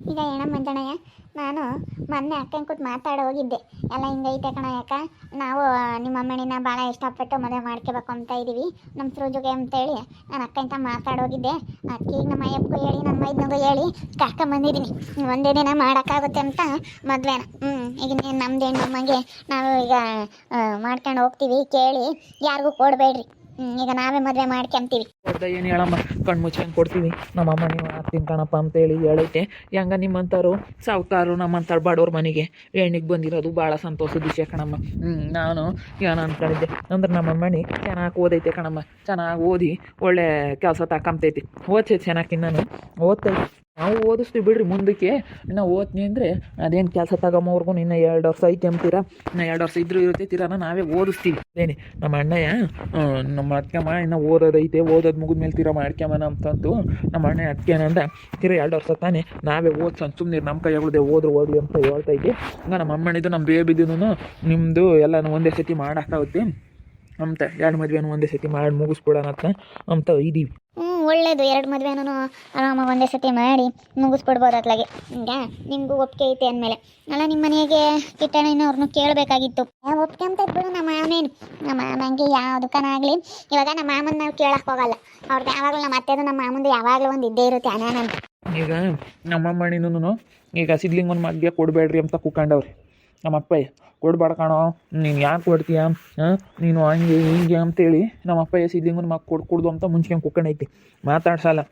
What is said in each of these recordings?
ಈಗ ಏನ ಮಂಜಣ್ಣಯ್ಯ, ನಾನು ಮೊನ್ನೆ ಅಕ್ಕನ ಕೂತ್ ಮಾತಾಡಿ ಹೋಗಿದ್ದೆ. ಎಲ್ಲ ಹಿಂಗೈತೆ ಕಣ, ಯಾಕ ನಾವು ನಿಮ್ಮ ಅಮ್ಮನಿನ ಭಾಳ ಇಷ್ಟಪಟ್ಟು ಮದುವೆ ಮಾಡ್ಕೋಬೇಕು ಅಂತ ಇದ್ದೀವಿ ನಮ್ಮ ಸೃಜುಗೆ ಅಂತೇಳಿ ನಾನು ಅಕ್ಕಂತ ಮಾತಾಡಿ ಹೋಗಿದ್ದೆ. ಅದಕ್ಕೆ ಈಗ ನಮ್ಮ ಅಯ್ಯಪ್ಪಗೂ ಹೇಳಿ ನಮ್ಮ ಮೈದ್ನಿಗೂ ಹೇಳಿ ಕರ್ಕೊಂಬಂದಿದ್ದೀನಿ. ಒಂದೇ ದಿನ ಮಾಡೋಕ್ಕಾಗುತ್ತೆ ಅಂತ ಮದುವೆನ. ಈಗ ನಮ್ಮದು ನಮಗೆ ನಾವು ಈಗ ಮಾಡ್ಕೊಂಡು ಹೋಗ್ತೀವಿ. ಕೇಳಿ ಯಾರಿಗೂ ಕೊಡಬೇಡ್ರಿ. ಈಗ ನಾವೇ ಮದುವೆ ಮಾಡ್ಕೊಂತೀವಿ. ಏನು ಹೇಳಮ್ಮ, ಕಣ್ಣು ಮುಚ್ಕೊಂಡು ಕೊಡ್ತೀವಿ. ನಮ್ಮಮ್ಮ ನೀವು ಆಗ್ತೀನಿ ಕಣಪ್ಪ ಅಂತೇಳಿ ಹೇಳೈತೆ. ಹೆಂಗ ನಿಮ್ಮಂಥವ್ರು ಸಾವುಕಾರು ನಮ್ಮಂಥವ್ರು ಬಡವ್ರ ಮನೆಗೆ ಹೆಣ್ಣಿಗೆ ಬಂದಿರೋದು ಭಾಳ ಸಂತೋಷದ ವಿಷಯ ಕಣಮ್ಮ. ನಾನು ಏನು ಅಂದ್ಕೊಂಡಿದ್ದೆ ಅಂದ್ರೆ ನಮ್ಮಮ್ಮನಿ ಚೆನ್ನಾಗಿ ಓದೈತೆ ಕಣಮ್ಮ. ಚೆನ್ನಾಗಿ ಓದಿ ಒಳ್ಳೆ ಕೆಲಸ ತಕೊಂತೈತಿ. ಓದ್ತೈತೆ ಚೆನ್ನಾಗಿ, ನಾನು ಓದ್ತೈತಿ. ನಾವು ಓದಿಸ್ತೀವಿ ಬಿಡ್ರಿ ಮುಂದಕ್ಕೆ. ಇನ್ನು ಓದ್ತೀನಿ ಅಂದರೆ ಅದೇನು ಕೆಲಸ ತಗೊಂಬವ್ರಿಗೂ ಇನ್ನು 2 ವರ್ಷ ಐತೆ ಅಂತೀರ. ಇನ್ನು 2 ವರ್ಷ ಇದ್ರೂ ಇರುತ್ತೆ ತೀರಾನ ನಾವೇ ಓದಿಸ್ತೀವಿ. ಅದೇನೆ ನಮ್ಮ ಅಣ್ಣಯ್ಯ ನಮ್ಮ ಅತ್ಕಮ್ಮ ಇನ್ನು ಓದೋದೈತೆ, ಓದೋದು ಮುಗಿದ್ಮೇಲೆ ತೀರ ಮಾಡ್ಕೊಂಬನ ಅಂತಂದು ನಮ್ಮ ಅಣ್ಣ ಅದಕ್ಕೇನಂದ ತೀರ 2 ವರ್ಷ ತಾನೇ ನಾವೇ ಓದ್ಸನ್ ಸುಮ್ಮನೆ ನಮ್ಮ ಕೈಯಾಗದೆ ಓದ್ರಿ ಅಂತ ಹೇಳ್ತೈತಿ. ಹಂಗೆ ನಮ್ಮ ಅಮ್ಮನಿದ್ದು ನಮ್ಮ ಬೇಬಿದ್ದು ನಿಮ್ಮದು ಎಲ್ಲನೂ ಒಂದೇ ಸತಿ ಮಾಡೋಕ್ಕಾಗುತ್ತೆ ಅಂತ 2 ಮದುವೆನೂ ಒಂದೇ ಸತಿ ಮಾಡಿ ಮುಗಿಸ್ಬಿಡೋಣ ಅಂತ ಇದ್ದೀವಿ. ಒಳ್ಳೇದು, 2 ಮದುವೆನೂ ಆರಾಮಾಗಿ ಒಂದೇ ಸತಿ ಮಾಡಿ ಮುಗಿಸ್ಬಿಡ್ಬೋದು ಅತ್ಲಾಗೆ. ಈಗ ನಿಮಗೂ ಒಪ್ಪಿಗೆ ಐತೆ ಅಂದಮೇಲೆ ಅಲ್ಲ ನಿಮ್ಮ ಮನೆಗೆ ಕಿಟ್ಟಣ್ಣನವ್ರನ್ನೂ ಕೇಳಬೇಕಾಗಿತ್ತು. ಒಪ್ಪಿಗೆ ಅಂತ ಇದ್ಬಿಡು. ನಮ್ಮ ಮಾಮನೇನು, ನಮ್ಮ ಮಾಮಂಗೆ ಯಾವುದಕ್ಕನಾಗಲಿ ಇವಾಗ ನಮ್ಮ ಮಾಮನ ನಾವು ಕೇಳಕ್ಕೆ ಹೋಗಲ್ಲ. ಅವ್ರದ್ದು ಯಾವಾಗಲೂ ನಮ್ಮ ಅತ್ತೆದು ನಮ್ಮ ಮಾಮಂದು ಯಾವಾಗಲೂ ಒಂದು ಇದ್ದೇ ಇರುತ್ತೆ ಅನಾನಂತ. ಈಗ ನಮ್ಮಮ್ಮನಿನೂ ಈಗ ಸಿದ್ಲಿಂಗನ ಮಗ್ಗೆ ಕೊಡಬೇಡ್ರಿ ಅಂತ ಕೂಕೊಂಡವ್ರಿ ನಮ್ಮ ಅಪ್ಪಯ್ಯ. ಕೊಡ್ಬೇಡ ಕಾಣೋ, ನೀನು ಯಾಕೆ ಕೊಡ್ತೀಯ, ನೀನು ಹಂಗೆ ಹಿಂಗೆ ಅಂತೇಳಿ ನಮ್ಮ ಅಪ್ಪಯ್ಯ ಸಿದ್ಲಿಂಗನ ಮಗ ಕೊಡ್ದು ಅಂತ ಮುಂಚ್ಕೊಂಡು ಕೂಕೊಂಡೈತಿ. ಮಾತಾಡ್ಸಲ್ಲ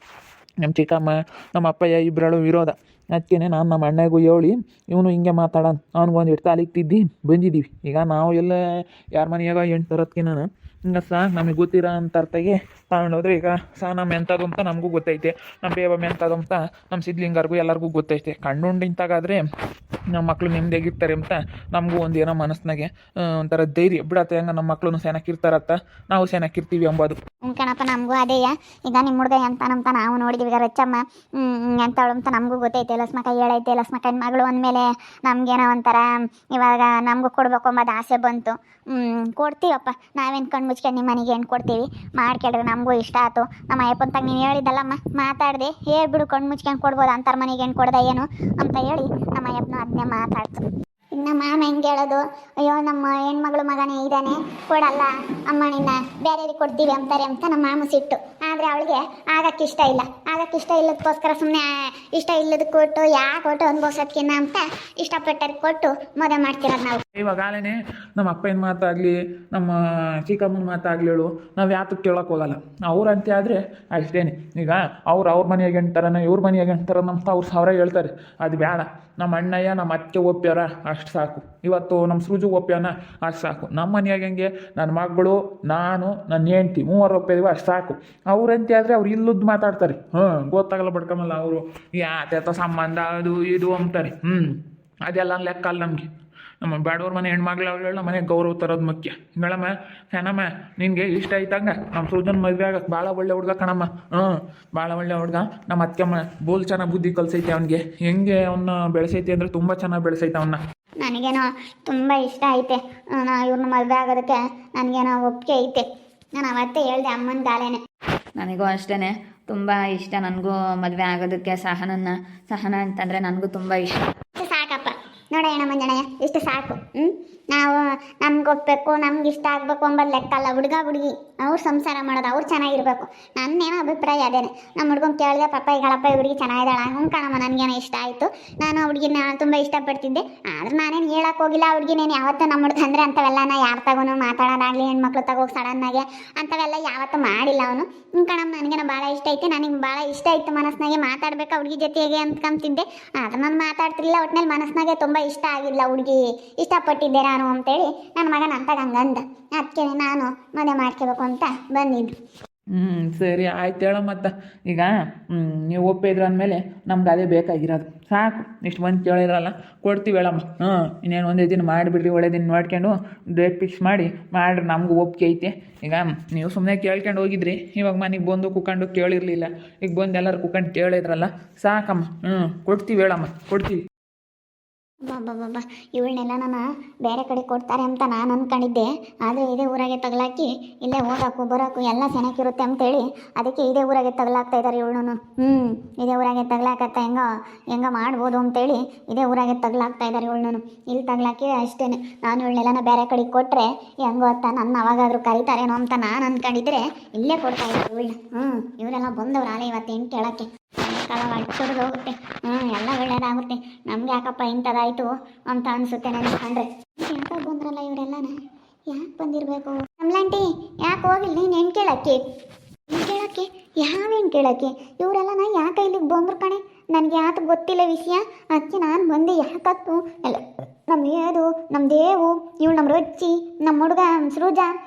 ನಮ್ಮ ಚಿಕ್ಕಮ್ಮ ನಮ್ಮ ಅಪ್ಪಯ್ಯ ಇಬ್ಬರಳು ವಿರೋಧ. ಅದಕ್ಕೆ ನಾನು ನಮ್ಮ ಅಣ್ಣಗೂ ಹೇಳಿ ಇವನು ಹಿಂಗೆ ಮಾತಾಡೋಣ ಅವ್ನಿಗೊಂದು ಇಟ್ಟು ತಾಲಿಗೆ ತಿದ್ದಿ ಬಂದಿದ್ದೀವಿ. ಈಗ ನಾವು ಎಲ್ಲ ಯಾರ ಮನೆಯಾಗ ಹೆಣ್ಣು ತರೋದಕ್ಕೆ ನಾನು ಹಿಂಗೆ ನಮಗೆ ಗೊತ್ತಿರೋ ಅಂತ ಅರ್ಥಗೆ ತಗೊಂಡೋದ್ರೆ ಈಗ ನಮ್ಮ ಎಂಥದ್ದು ಅಂತ ನಮಗೂ ಗೊತ್ತೈತೆ, ನಮ್ಮ ಬೇವ ಎಂಥದ್ದು ಅಂತ ನಮ್ಮ ಸಿದ್ಲಿಂಗರ್ಗೂ ಎಲ್ಲರಿಗೂ ಗೊತ್ತೈತೆ. ಕಣ್ಣುಂಡಿಂತಾಗಾದರೆ ನಮ್ಮ ಮಕ್ಕಳು ನೆಮ್ಮದಿಯಾಗಿರ್ತಾರೆ ಅಂತ ನಮಗೂ ಒಂದು ಏನೋ ಮನಸ್ಸಿನಾಗೆ ಒಂಥರ ಧೈರ್ಯ ಬಿಡತ್ತೆ. ಹೆಂಗೆ ನಮ್ಮ ಮಕ್ಕಳು ಚೆನ್ನಾಗಿರ್ತಾರತ್ತ ನಾವು ಚೆನ್ನಾಗಿರ್ತೀವಿ ಅಂಬೋದು. ಕಣಪ್ಪ, ನಮಗೂ ಅದೇಯ. ಈಗ ನಿಮ್ಮ ಹುಡುಗ ಎಂತಾನಂತ ನಾವು ನೋಡಿದ್ದೀವಿ. ಈಗ ರಚ್ಚಮ್ಮ ಎಂತವಳು ಅಂತ ನಮಗೂ ಗೊತ್ತೈತೆ. ಲಸ್ಮಕ್ಕ ಹೇಳೈತೆ. ಲಸ್ಮಕ್ಕನ ಮಗಳು ಅಂದಮೇಲೆ ನಮಗೇನೋ ಒಂಥರ ಇವಾಗ ನಮಗೂ ಕೊಡಬೇಕು ಅಂಬೋದು ಆಸೆ ಬಂತು. ಕೊಡ್ತೀವಪ್ಪ, ನಾವೇನು ಕಣ್ಣು ಮುಚ್ಕೊಂಡು ನಿಮ್ಮ ಮನೆಗೆ ಹೆಣ್ಣು ಕೊಡ್ತೀವಿ. ಮಾಡ್ಕೊಳ್ರಿ, ನಮಗೂ ಇಷ್ಟ ಆಯ್ತು. ನಮ್ಮ ಅಯ್ಯಪ್ಪಂತಾಗ ನೀನು ಹೇಳಿದ್ದಲ್ಲಮ್ಮ, ಮಾತಾಡಿದೆ ಹೇಳ್ಬಿಡು, ಕಣ್ಣು ಮುಚ್ಕೊಂಡು ಕೊಡ್ಬೋದು ಅಂತಾರ ಮನೆಗೆ ಹೆಣ್ಣು ಕೊಡ್ದೆ ಏನು ಅಂತ ಹೇಳಿ ನಮ್ಮ ಅಯ್ಯಪ್ಪನ ಅದನ್ನೇ ಮಾತಾಡ್ತು. ಇನ್ನು ಮಾಮ ಹೆಂಗೆ ಹೇಳೋದು, ಅಯ್ಯೋ ನಮ್ಮ ಹೆಣ್ಮಗಳು ಮಗನೇ ಇದ್ದಾನೆ ಕೊಡಲ್ಲ ಅಮ್ಮನಿನ್ನ ಬೇರೆಯವ್ರಿಗೆ ಕೊಡ್ತೀವಿ ಅಂತಾರೆ ಅಂತ ನಮ್ಮ ಮಾಮ ಸಿಟ್ಟು. ಆದರೆ ಅವಳಿಗೆ ಆಗಕ್ಕೆ ಇಷ್ಟ ಇಲ್ಲ. ಇಲ್ಲದಕ್ಕೋಸ್ಕರ ಸುಮ್ಮನೆ ಇಷ್ಟ ಇಲ್ಲದ ಕೊಟ್ಟು ಯಾಕೆ ಕೊಟ್ಟು ಅನ್ಭವಿಸೋದ್ಕಿನ್ನ ಅಂತ ಇಷ್ಟಪಟ್ಟರಿಗೆ ಕೊಟ್ಟು ಮದುವೆ ಮಾಡ್ತಿರೋದು ನಾವು. ಇವಾಗಲೇ ನಮ್ಮ ಅಪ್ಪನ ಮಾತಾಗಲಿ ನಮ್ಮ ಚಿಕ್ಕಮ್ಮನ ಮಾತಾಗಲಿ ಹೇಳು, ನಾವು ಯಾತಕ್ಕೆ ಕೇಳೋಕೆ ಹೋಗಲ್ಲ. ಅವ್ರಂತೆ ಆದರೆ ಅಷ್ಟೇ. ಈಗ ಅವ್ರ ಮನೆಯಾಗೆ ಅಂತಾರನ ಇವ್ರ ಮನೆಯಾಗೆ ಅಂತಾರ ನಮ್ಮ ಅವ್ರು 1000 ಹೇಳ್ತಾರೆ. ಅದು ಬೇಡ. ನಮ್ಮ ಅಣ್ಣಯ್ಯ ನಮ್ಮ ಅತ್ತೆ ಒಪ್ಪ್ಯಾರ ಅಷ್ಟು ಸಾಕು. ಇವತ್ತು ನಮ್ಮ ಸೃಜು ಒಪ್ಪ್ಯಾನ ಅಷ್ಟು ಸಾಕು. ನಮ್ಮ ಮನೆಯಾಗ ಹೆಂಗೆ ನನ್ನ ಮಗಳು ನಾನು ನನ್ನ ಹೆಂಡ್ತಿ 3 ಒಪ್ಪಿದ್ವಿ ಅಷ್ಟು ಸಾಕು. ಅವ್ರಂತೆ ಆದರೆ ಅವ್ರು ಇಲ್ಲದ್ದು ಮಾತಾಡ್ತಾರೆ. ಗೊತ್ತಾಗಲ್ಲ ಬಡ್ಕಮಲ್ಲ ಅವರು ಯಾತ ಸಂಬಂಧ ಅದು ಇದು ಅಂತಾರೆ. ಅದೆಲ್ಲ ಲೆಕ್ಕ ಅಲ್ಲ ನಮಗೆ. ನಮ್ಮ ಬಡವ್ರ ಮನೆ ಹೆಣ್ಮಗ್ಳು ನಮ್ಮ ಮನೆಗೆ ಗೌರವ ತರೋದು ಮುಖ್ಯ. ಹೇಳಮ್ಮ ಏನಮ್ಮ, ನಿನಗೆ ಇಷ್ಟ ಆಯ್ತಂಗ ನಮ್ಮ ಸೃಜನ್ ಮದುವೆ ಆಗಕ್ಕೆ ಭಾಳ ಒಳ್ಳೆ ಹುಡುಗ ಕಣಮ್ಮ. ಭಾಳ ಒಳ್ಳೆ ಹುಡುಗ. ನಮ್ಮ ಅತ್ತೆಮ್ಮ ಬೋಲ್ ಚೆನ್ನಾಗಿ ಬುದ್ಧಿ ಕಲಿಸೈತೆ ಅವನಿಗೆ. ಹೆಂಗೆ ಅವನ್ನ ಬೆಳೆಸೈತೆ ಅಂದರೆ ತುಂಬ ಚೆನ್ನಾಗಿ ಬೆಳೆಸೈತೆ ಅವನ್ನ. ನನಗೇನೋ ತುಂಬ ಇಷ್ಟ ಐತೆ ಇವ್ರನ್ನ ಮದುವೆ ಆಗೋದಕ್ಕೆ. ನನಗೇನೋ ಒಪ್ಪಿಗೆ ಐತೆ. ನಾನು ಅವತ್ತೇ ಹೇಳ್ದೆ ಅಮ್ಮನ ದಾಲೇನೆ. ನನಗೂ ಅಷ್ಟೇ ತುಂಬ ಇಷ್ಟ. ನನಗೂ ಮದುವೆ ಆಗೋದಕ್ಕೆ ಸಹನ ಅಂತಂದರೆ ನನಗೂ ತುಂಬ ಇಷ್ಟ. ಸಾಕಪ್ಪ ನೋಡೋಣ ಮಂಜಣ್ಣಯ್ಯ, ಇಷ್ಟು ಸಾಕು. ನಾವು ನಮ್ಗೆ ಒಪ್ಪಬೇಕು, ನಮ್ಗೆ ಇಷ್ಟ ಆಗಬೇಕು ಅಂಬೋದು ಲೆಕ್ಕ ಅಲ್ಲ. ಹುಡುಗಿ ಅವ್ರು ಸಂಸಾರ ಮಾಡೋದು, ಅವ್ರು ಚೆನ್ನಾಗಿರ್ಬೇಕು. ನನ್ನೇನೋ ಅಭಿಪ್ರಾಯ ಅದೇನೆ. ನಮ್ಮ ಹುಡುಗನ ಕೇಳಿದೆ, ಪಪ್ಪ ಈ ಗಳಪ್ಪ ಹುಡುಗಿ ಚೆನ್ನಾಗಿದ್ದಾಳ. ಕಣಮ್ಮ, ನನಗೇನೋ ಇಷ್ಟ ಆಯಿತು. ನಾನು ಹುಡುಗಿನ ತುಂಬ ಇಷ್ಟಪಡ್ತಿದ್ದೆ. ಆದ್ರೆ ನಾನೇನು ಹೇಳಕ್ಕೆ ಹೋಗಿಲ್ಲ. ಹುಡುಗಿನೇನು ಯಾವತ್ತೂ ನಮ್ಮ ಹುಡುಗ ಅಂದರೆ ಅಂಥವೆಲ್ಲ ಯಾರು ತಗೋನು ಮಾತಾಡೋದಾಗಲಿ ಹೆಣ್ಮಕ್ಳು ತಗೋಗಿ ಸಡನ್ನಾಗೆ ಅಂಥವೆಲ್ಲ ಯಾವತ್ತೂ ಮಾಡಿಲ್ಲ ಅವನು. ಕಣಮ್ಮ, ನನಗೇನೋ ಭಾಳ ಇಷ್ಟ ಐತೆ. ನನಗೆ ಭಾಳ ಇಷ್ಟ ಆಯಿತು. ಮನಸ್ಸಿನಾಗೆ ಮಾತಾಡ್ಬೇಕು ಹುಡುಗಿ ಜೊತೆಗೆ ಅಂದ್ಕೊಂತಿದ್ದೆ. ಆದ್ರೆ ನಾನು ಮಾತಾಡ್ತಿರ್ಲಿಲ್ಲ. ಒಟ್ಟಿನಲ್ಲಿ ಮನಸ್ಸಿನಾಗೆ ತುಂಬ ಇಷ್ಟ ಆಗಿಲ್ಲ ಹುಡುಗಿ. ಇಷ್ಟಪಟ್ಟಿದ್ದೆ ನಾನು ಅಂತೇಳಿ ನನ್ನ ಮಗನ ಅಂತಾಗ ಹಂಗಂದ. ಅದಕ್ಕೆ ನಾನು ಮದುವೆ ಮಾಡ್ಕೋಬೇಕು ಅಂತ ಬಂದಿದ್ದು. ಸರಿ ಆಯ್ತು ಹೇಳೋ. ಮತ್ತು ಈಗ ನೀವು ಒಪ್ಪಿದ್ರು ಅಂದಮೇಲೆ ನಮ್ಗೆ ಅದೇ ಬೇಕಾಗಿರೋದು ಸಾಕು. ಇಷ್ಟು ಮಂದಿ ಕೇಳಿದ್ರಲ್ಲ, ಕೊಡ್ತೀವಿ ಹೇಳಮ್ಮ. ಇನ್ನೇನು ಒಂದೇ ದಿನ ಮಾಡಿಬಿಡ್ರಿ, ಒಳ್ಳೆ ದಿನ ನೋಡ್ಕೊಂಡು ಡೇಟ್ ಫಿಕ್ಸ್ ಮಾಡಿರಿ. ನಮಗೂ ಒಪ್ಪಿಗೆ ಐತೆ. ಈಗ ನೀವು ಸುಮ್ಮನೆ ಕೇಳ್ಕೊಂಡು ಹೋಗಿದ್ರಿ, ಇವಾಗ ಮನೆಗೆ ಬಂದು ಕುತ್ಕೊಂಡು ಕೇಳಿರಲಿಲ್ಲ. ಈಗ ಬಂದು ಎಲ್ಲರೂ ಕುತ್ಕೊಂಡು ಕೇಳಿದ್ರಲ್ಲ, ಸಾಕಮ್ಮ. ಕೊಡ್ತೀವಿ ಹೇಳಮ್ಮ, ಕೊಡ್ತೀವಿ. ಬಾಬಾ ಇವಳನ್ನೆಲ್ಲ ನಾನು ಬೇರೆ ಕಡೆ ಕೊಡ್ತಾರೆ ಅಂತ ನಾನು ಅಂದ್ಕೊಂಡಿದ್ದೆ. ಆದರೆ ಇದೇ ಊರಾಗೆ ತಗಲಾಕಿ ಇಲ್ಲೇ ಹೋಗೋಕು ಬರೋಕು ಎಲ್ಲ ಚೆನ್ನಾಗಿರುತ್ತೆ ಅಂತೇಳಿ ಅದಕ್ಕೆ ಇದೇ ಊರಾಗೆ ತಗಲಾಕ್ತಾ ಇದ್ದಾರೆ ಇವಳನ್ನು. ಇದೇ ಊರಾಗೆ ತಗಲಾಕತ್ತ ಹೆಂಗೋ ಮಾಡ್ಬೋದು ಅಂತೇಳಿ ಇದೇ ಊರಾಗೆ ತಗಲಾಕ್ತಾ ಇದ್ದಾರೆ ಇವಳನ್ನು. ಇಲ್ಲಿ ತಗಲಾಕಿ ಅಷ್ಟೇ. ನಾನು ಇವಳನ್ನೆಲ್ಲ ಬೇರೆ ಕಡೆಗೆ ಕೊಟ್ಟರೆ ಹೆಂಗೋ ಅಂತ ನನ್ನ ಅವಾಗಾದರೂ ಕರೀತಾರೇನೋ ಅಂತ ನಾನು ಅಂದ್ಕೊಂಡಿದ್ರೆ ಇಲ್ಲೇ ಕೊಡ್ತಾ ಇದ್ದಾರೆ ಇವಳನ್ನ. ಇವರೆಲ್ಲ ಬಂದವ್ರು ಆಲೆ ಇವತ್ತು ಹೆಂಗೆ ಕೇಳೋಕ್ಕೆ ಕಾಲ ಹೊಡ್ಸೋದು ಹೋಗುತ್ತೆ. ಎಲ್ಲ ಒಳ್ಳೇದಾಗುತ್ತೆ. ನಮ್ಗೆ ಯಾಕಪ್ಪ ಇಂಥದ್ದಾಯ್ತು ಅಂತ ಅನಿಸುತ್ತೆ ನನಗೆ ಕಂಡ್ರೆ. ಯಾಕೆ ಬಂದ್ರಲ್ಲ ಇವರೆಲ್ಲನ, ಯಾಕೆ ಬಂದಿರಬೇಕು? ಕಮಲಾಂಟಿ ಯಾಕೆ ಹೋಗಿಲ್ಲ ನೀನು ಹೆಣ್ಣು ಕೇಳೋಕ್ಕೆ? ಯಾವೇನು ಕೇಳೋಕ್ಕೆ? ಇವರೆಲ್ಲನ ಯಾಕೆ ಇಲ್ಲಿಗೆ ಬಂದ್ರು ಕಣೆ? ನನಗೆ ಯಾಕೆ ಗೊತ್ತಿಲ್ಲ ವಿಷಯ. ಅದಕ್ಕೆ ನಾನು ಬಂದೆ. ಯಾಕತ್ತು ಎಲ್ಲ ನಮ್ಮ ಏದು ನಮ್ಮ ದೇವು ಇವಳು ನಮ್ಮ ರೊಚ್ಚಿ ನಮ್ಮ ಹುಡುಗ ಸೃಜ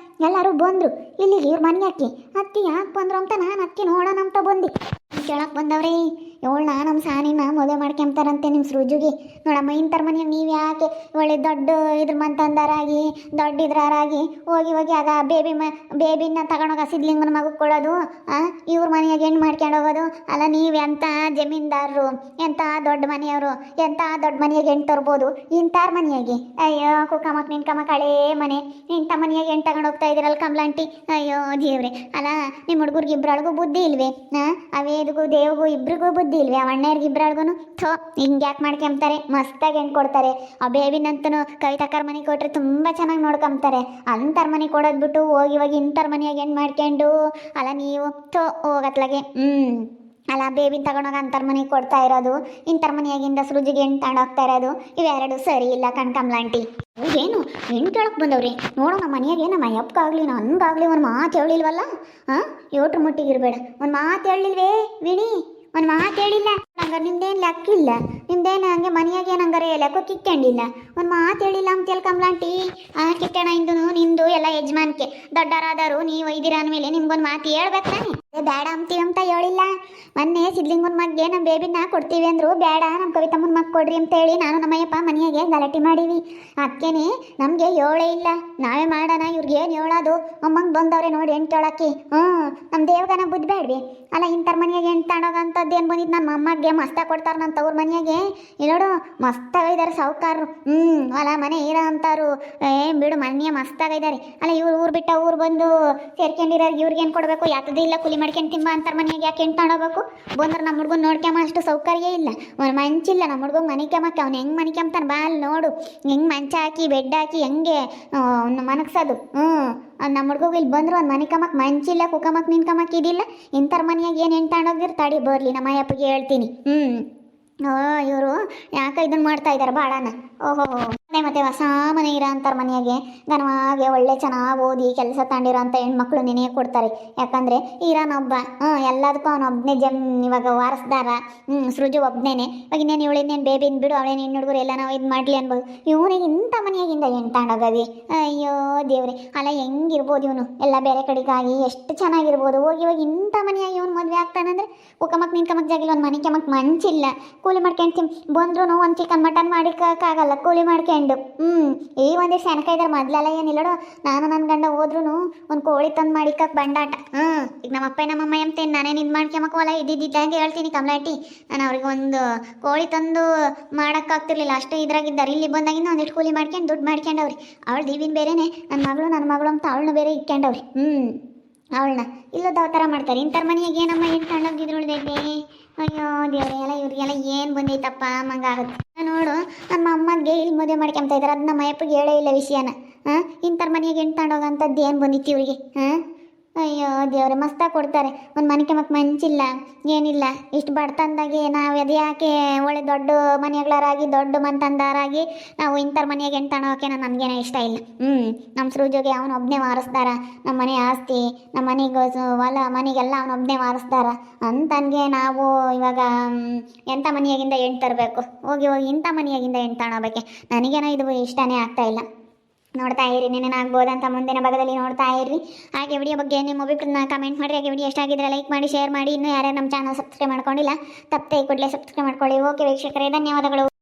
ಎಲ್ಲರೂ ಬಂದರು ಇಲ್ಲಿಗೆ ಇವ್ರ ಮನೆ ಹಾಕಿ. ಅದಕ್ಕೆ ಯಾಕೆ ಬಂದರು ಅಂತ ನಾನು ಅದಕ್ಕೆ ನೋಡೋಣ ಅಂತ ಬಂದೆ. ಕೇಳಕ್ಕೆ ಬಂದವ್ರಿ ಇವಳನ್ನ ನಮ್ಮ ಸಾನಿನ ಮದುವೆ ಮಾಡ್ಕೊಂತಾರಂತೆ ನಿಮ್ಮ ಸೃಜುಗೆ. ನೋಡಮ್ಮ ಇಂಥರ ಮನೆಯಾಗ ನೀವು ಯಾಕೆ ಒಳ್ಳೆ ದೊಡ್ಡ ಇದ್ರ ಮಂತಂದರಾಗಿ ದೊಡ್ಡ ಇದ್ರಾಗಿ ಹೋಗಿ ಆಗ ಬೇಬಿನ ತಗೊಂಡೋಗ ಸಿದ್ಲಿಂಗನ ಮಗು ಕೊಡೋದು, ಇವ್ರ ಮನೆಯಾಗ ಹೆಣ್ಣು ಮಾಡ್ಕೊಂಡು ಹೋಗೋದು. ಅಲ್ಲ ನೀವು ಎಂಥ ಜಮೀನ್ದಾರರು, ಎಂಥ ದೊಡ್ಡ ಮನೆಯವರು, ಎಂಥ ದೊಡ್ಡ ಮನೆಯಾಗ ಹೆಣ್ಣು ತರ್ಬೋದು. ಇಂಥಾರ ಮನೆಯಾಗೆ ಅಯ್ಯೋ ಕುಕ್ಕಮಕ್ ನಿನ್ಕಮಕ್ ಹಳೇ ಮನೆ ಇಂಥ ಮನೆಯಾಗ ಹೆಣ್ಣು ತಗೊಂಡು ಹೋಗ್ತಾ ಇದ್ದೀರಲ್ಲ ಕಮಲಾಂಟಿ. ಅಯ್ಯೋ ದೇವ್ರೆ, ಅಲ್ಲ ನಿಮ್ಮ ಹುಡುಗರಿಗೆ ಇಬ್ಬರೊಳಗೂ ಬುದ್ಧಿ ಇಲ್ವೇ? ಅವೇದಿಗೂ ದೇವ್ಗೂ ಇಬ್ರಿಗೂ ಬುದ್ಧಿ ಇಲ್ವೇ? ಆ ಅಣ್ಣವ್ರಿಗೆ ಇಬ್ಬರೊಳಗೂ ಹಿಂಗೆ ಯಾಕೆ ಮಾಡ್ಕೊಂತಾರೆ? ಮಸ್ತಾಗಿ ಹೆಣ್ಣು ಕೊಡ್ತಾರೆ. ಆ ಬೇಬಿನಂತೂ ಕವಿತಾಕರ್ ಮನೆ ಕೊಟ್ಟರೆ ತುಂಬ ಚೆನ್ನಾಗಿ ನೋಡ್ಕೊಂತಾರೆ. ಅಂಥರ ಮನೆ ಕೊಡೋದು ಬಿಟ್ಟು ಹೋಗಿ ಇಂಥರ ಮನೆಯಾಗ ಹೆಣ್ಣು ಮಾಡ್ಕೊಂಡು ಅಲ್ಲ ನೀವು ಹೋಗತ್ಲಾಗೆ ಅಲ್ಲ ಬೇಬಿನ ತಗೊಂಡೋಗ ಅಂಥರ ಮನೆಗೆ ಕೊಡ್ತಾ ಇರೋದು, ಇಂಥರ ಮನೆಯಾಗಿಂದ ಸೃಜಿಗೆ ಹೆಣ್ಣು ತಗೊಂಡೋಗ್ತಾ ಇರೋದು ಇವೆರಡು ಸರಿ ಇಲ್ಲ ಕಣ್ಕಂಬ್ಲಾಂಟಿ. ಏನು ಹೆಣ್ಣು ಕೇಳಕ್ಕೆ ಬಂದವ್ರಿ? ನೋಡೋ ನಮ್ಮ ಮನೆಯಾಗೆ ನಮ್ಮ ಅಯ್ಯಪ್ಪಗಾಗಲಿ ನನಗಾಗಲಿ ಒಂದು ಮಾತು ಹೇಳಿಲ್ವಲ್ಲ. ಯೋಟ್ರ ಮಟ್ಟಿಗೆ ಇರಬೇಡ. ಒಂದು ಮಾತು ಹೇಳಿಲ್ವೇ ವಿಣಿ? ಒಂದು ಮಾತು ಹೇಳಿಲ್ಲ. ಹಂಗಾರೆ ನಿಮ್ದೇನು ಲೆಕ್ಕಿಲ್ಲ, ನಿಮ್ದೇನು ಹಂಗೆ ಮನೆಯಾಗೆ ನಂಗಾರೆ ಲೆಕ್ಕ ಕಿಕ್ಕೊಂಡಿಲ್ಲ. ಒಂದು ಮಾತು ಹೇಳಿಲ್ಲ ಅಂತ ಕಮಲಾಂಟಿ. ಕಿಕ್ಕಣ ಇಂದು ನಿಂದು ಎಲ್ಲ ಯಜಮಾನಿಕೆ ದೊಡ್ಡರಾದರು ನೀವು ಒಯ್ದಿರ ಅಂದಮೇಲೆ ನಿಮ್ಗೊಂದು ಮಾತು ಹೇಳ್ಬೇಕು ತಾನೆ. ಬೇಡ ಅಂತೀವಿ ಅಂತ ಹೇಳಿಲ್ಲ. ಮೊನ್ನೆ ಸಿದ್ಲಿಂಗನ ಮಗ್ಗೆ ನಮ್ಮ ಬೇಬಿನ ಕೊಡ್ತೀವಿ ಅಂದರು. ಬೇಡ ನಮ್ಮ ಕವಿತಮ್ಮನ ಮಗ ಕೊಡ್ರಿ ಅಂತ ಹೇಳಿ ನಾನು ನಮ್ಮಯ್ಯಪ್ಪ ಮನೆಯಾಗೆ ಗಲಾಟೆ ಮಾಡೀವಿ. ಅದಕ್ಕೇನೆ ನಮಗೆ ಹೇಳೇ ಇಲ್ಲ. ನಾವೇ ಮಾಡೋಣ ಇವ್ರಿಗೆ ಏನು ಹೇಳೋದು? ಅಮ್ಮಂಗೆ ಬಂದವ್ರೆ ನೋಡಿ ಹೆಣ್ಣು ಕೇಳೋಕ್ಕೆ. ನಮ್ಮ ದೇವ್ಗನ ಬುದ್ಧಿ ಬೇಡ್ವಿ. ಅಲ್ಲ ಇಂಥರ ಮನೆಯಾಗೆ ಹೆಣ್ಣು ತಗೊಂಡೋಗಂಥದ್ದು ಏನು ಬಂದಿದ್ದು ನಮ್ಮ ಅಮ್ಮಗೆ ಮಸ್ತಾಗಿ ಕೊಡ್ತಾರೆ. ನನ್ನ ತವ್ರ ಮನೆಯಾಗೆ ಇಲ್ಲೋಡು ಮಸ್ತಾಗಿದ್ದಾರೆ ಸಾವುಕಾರರು. ಅಲ್ಲ ಮನೆ ಇರೋ ಅಂತಾರು ಬಿಡು ಮನೆಯ ಮಸ್ತಾಗಿದ್ದಾರೆ. ಅಲ್ಲ ಇವ್ರು ಊರು ಬಿಟ್ಟ ಊರು ಬಂದು ಸೇರ್ಕೊಂಡಿರೋರು ಇವ್ರಿಗೇನು ಕೊಡಬೇಕು? ಯಾತದೂ ಇಲ್ಲ ಕೂಲಿ ಮಾಡ್ಕೊಂಡು ತಿಂಬ ಅಂತಾರ ಮನೆಯಾಗೆ ಯಾಕೆ ಹೆಣ್ಣು ತಗೊಂಡೋಗ್ಬೇಕು? ಬಂದ್ರೆ ನಮ್ಮ ಹುಡ್ಗನ ನೋಡ್ಕೊಂಬ ಅಷ್ಟು ಸೌಕರ್ಯ ಇಲ್ಲ. ಒಂದು ಮಂಚಿಲ್ಲ ನಮ್ಮ ಹುಡ್ಗಂಗೆ ಮನಿಕೊಂಬಕ್ಕೆ. ಅವ್ನು ಹೆಂಗೆ ಮನಿಕೊಂತಾನೆ ಬಾ ಅಲ್ಲಿ ನೋಡು. ಹೆಂಗೆ ಮಂಚ ಹಾಕಿ ಬೆಡ್ ಹಾಕಿ ಹೆಂಗೆ ಮನಗ್ಸೋದು. ನಮ್ಮ ಹುಡ್ಗಗೆ ಇಲ್ಲಿ ಬಂದ್ರು ಒಂದು ಮನಿಕಮಕ್ಕೆ ಮಂಚಿಲ್ಲ, ಕುಕಮಕ್ಕೆ ನಿನ್ಕಮಕ್ಕೆ ಇದಿಲ್ಲ. ಇಂಥರ ಮನೆಯಾಗ ಏನು ಹೆಣ್ಣು ತಗೊಂಡೋಗಿರ್ ತಡಿ ಬರಲಿ ನಮ್ಮ ಅಯ್ಯಪ್ಪಗೆ ಹೇಳ್ತೀನಿ. ಇವರು ಯಾಕೆ ಇದನ್ನು ಮಾಡ್ತಾ ಇದ್ದಾರೆ ಭಾಳನ? ಓಹೋ ಮತ್ತೆ ಹೊಸ ಮನೆ ಇರೋ ಅಂಥವ್ರ ಮನೆಯಾಗೆ ಘನವಾಗಿ ಒಳ್ಳೆ ಚೆನ್ನಾಗಿ ಓದಿ ಕೆಲಸ ತಗೊಂಡಿರೋ ಅಂಥ ಹೆಣ್ಮಕ್ಳು ನೆನೆ ಕೊಡ್ತಾರೆ. ಯಾಕಂದರೆ ಇರೋನೊಬ್ಬ ಎಲ್ಲದಕ್ಕೂ ಅವನೊಬ್ಬನೇ ಇವಾಗ ವಾರಸ್ದಾರ. ಸೃಜು ಒಬ್ಬನೇನೆ. ಇವಾಗ ಇನ್ನೇನು ಇವಳಿನ್ನೇನು ಬೇಬಿನ ಬಿಡು, ಅವಳೇನು ಹೆಣ್ಣು ಹುಡುಗರು ಎಲ್ಲ ನಾವು ಇದು ಮಾಡಲಿ ಅನ್ಬೋದು. ಇವನಿಗೆ ಇಂಥ ಮನೆಯಾಗಿಂದ ಹೆಣ್ಣು ತಗೊಂಡೋಗವಿ. ಅಯ್ಯೋ ದೇವ್ರೆ, ಅಲ್ಲ ಹೆಂಗಿರ್ಬೋದು ಇವನು? ಎಲ್ಲ ಬೇರೆ ಕಡೆಗಾಗಿ ಎಷ್ಟು ಚೆನ್ನಾಗಿರ್ಬೋದು. ಹೋಗಿ ಇಂಥ ಮನೆಯಾಗಿ ಇವನು ಮದುವೆ ಆಗ್ತಾನಂದರೆ ಉಕಮಕ್ ನಿನ್ಕಮಕ್ ಜಾಗಿಲ್ಲ. ಒಂದು ಮನೆ ಕೆಮಕ್ ಮಂಚಿಲ್ಲ. ಕೂಲಿ ಮಾಡ್ಕೊಂಡು ಬಂದ್ರೂ ಒಂದು ಚಿಕನ್ ಮಟನ್ ಮಾಡಿಕ್ಕಾಗಲ್ಲ ಕೂಲಿ ಮಾಡ್ಕೊಂಡು. ಈ ಒಂದೇ ಸೆನಕ ಇದ್ದಾರೆ. ಮೊದಲೆಲ್ಲ ಏನಿಲ್ಲಡು, ನಾನು ನನ್ನ ಗಂಡ ಹೋದ್ರೂ ಒಂದು ಕೋಳಿ ತಂದು ಮಾಡಿಕಕ್ಕೆ ಬಂಡಾಟ. ಈಗ ನಮ್ಮ ಅಪ್ಪ ನಮ್ಮಮ್ಮ ಅಂತೇನು ನಾನೇನು ಇದು ಮಾಡ್ಕೊಂಬಕ್ಕವಲ್ಲ. ಇದ್ದಿದ್ದಂಗೆ ಹೇಳ್ತೀನಿ ಕಮಲಾಟಿ. ನಾನು ಅವ್ರಿಗೆ ಒಂದು ಕೋಳಿ ತಂದು ಮಾಡೋಕ್ಕಾಗ್ತಿರ್ಲಿಲ್ಲ, ಅಷ್ಟು ಇದ್ರಾಗಿದ್ದಾರೆ. ಇಲ್ಲಿ ಬಂದಾಗಿಂದ ಒಂದಿಷ್ಟು ಕೂಲಿ ಮಾಡ್ಕೊಂಡು ದುಡ್ಡು ಮಾಡ್ಕೊಂಡವ್ರಿ. ಅವಳು ದಿವಿನ ಬೇರೆನೆ, ನನ್ನ ಮಗಳು ಅಂತ ಅವಳನ್ನ ಬೇರೆ ಇಟ್ಕೊಂಡವ್ರಿ. ಅವಳನ್ನ ಇಲ್ಲದ ಥರ ಮಾಡ್ತಾರೆ. ಇಂಥರ ಮನೆಯಾಗ ಏನಮ್ಮ ಏನು ತಗೊಂಡೋಗಿದ್ರು ಉಳಿದೈತೆ? ಅಯ್ಯೋ ದೇವ್ರೆ, ಎಲ್ಲ ಇವ್ರಿಗೆಲ್ಲ ಏನು ಬಂದೈತಪ್ಪ ಮಂಗಾಗುತ್ತೆ. ನೋಡು ನಮ್ಮ ಅಮ್ಮಗೆ ಇಲ್ಲಿ ಮದುವೆ ಮಾಡ್ಕೊಂತ ಇದ್ದಾರೆ. ಅದು ನಮ್ಮ ಅಯ್ಯಪ್ಪಗೆ ಹೇಳೇ ಇಲ್ಲ ವಿಷಯನ. ಇಂಥರ ಮನೆಯಾಗ ಹೆಣ್ಣು ತಗೊಂಡೋಗಂಥದ್ದು ಏನು ಬಂದಿತ್ತು ಇವ್ರಿಗೆ? ಅಯ್ಯೋ ದೇವ್ರೆ, ಮಸ್ತಾಗಿ ಕೊಡ್ತಾರೆ. ಒಂದು ಮನೆಗೆ ಮತ್ತೆ ಮಂಚಿಲ್ಲ ಏನಿಲ್ಲ. ಇಷ್ಟು ಬಡತನದಾಗೆ ನಾವು ಅದು ಯಾಕೆ ಒಳ್ಳೆ ದೊಡ್ಡ ಮನೆಗಳಾರಾಗಿ ದೊಡ್ಡ ಮಂತಂದಾರಾಗಿ ನಾವು ಇಂಥರ ಮನೆಯಾಗ ಹೆಣ್ಣು ತಗೊಳೋಕೆ ನನಗೇನೋ ಇಷ್ಟ ಇಲ್ಲ. ನಮ್ಮ ಸೃಜುಗೆ ಅವನೊಬ್ಬನೇ ವಾರಿಸ್ದಾರ. ನಮ್ಮ ಮನೆ ಆಸ್ತಿ, ನಮ್ಮ ಮನೆಗೆ ಹೊಲ ಮನೆಗೆಲ್ಲ ಅವನೊಬ್ಬನೇ ವಾರಿಸ್ದಾರ ಅಂತನ್ಗೆ ನಾವು ಇವಾಗ ಎಂಥ ಮನೆಯಾಗಿಂದ ಹೆಣ್ಣು ತರಬೇಕು? ಹೋಗಿ ಇಂಥ ಮನೆಯಾಗಿಂದ ಹೆಣ್ಣು ತಗೊಳೋಬೇಕೆ? ನನಗೇನೋ ಇದು ಇಷ್ಟನೇ ಆಗ್ತಾ ಇಲ್ಲ. ನೋಡ್ತಾ ಇರಿ, ನೆನೇನಾಗ್ಬೋದಂತ ಮುಂದಿನ ಭಾಗದಲ್ಲಿ ನೋಡ್ತಾ ಇರ್ರಿ. ಹಾಗೆ ವಿಡಿಯೋ ಬಗ್ಗೆ ನಿಮ್ಮ ಅಭಿಪ್ರಾಯನ ಕಮೆಂಟ್ ಮಾಡಿ. ಹಾಗೆ ವಿಡಿಯೋ ಎಷ್ಟಾಗಿದ್ರೆ ಲೈಕ್ ಮಾಡಿ, ಶೇರ್ ಮಾಡಿ. ಇನ್ನೂ ಯಾರ್ಯಾರು ನಮ್ಮ ಚಾನಲ್ ಸಬ್ಸ್ಕ್ರೈಬ್ ಮಾಡ್ಕೊಂಡಿಲ್ಲ ತಪ್ಪದೆ ಕೂಡಲೇ ಸಬ್ಸ್ಕ್ರೈಬ್ ಮಾಡ್ಕೊಳ್ಳಿ. ಓಕೆ ವೀಕ್ಷಕರೇ, ಧನ್ಯವಾದಗಳು.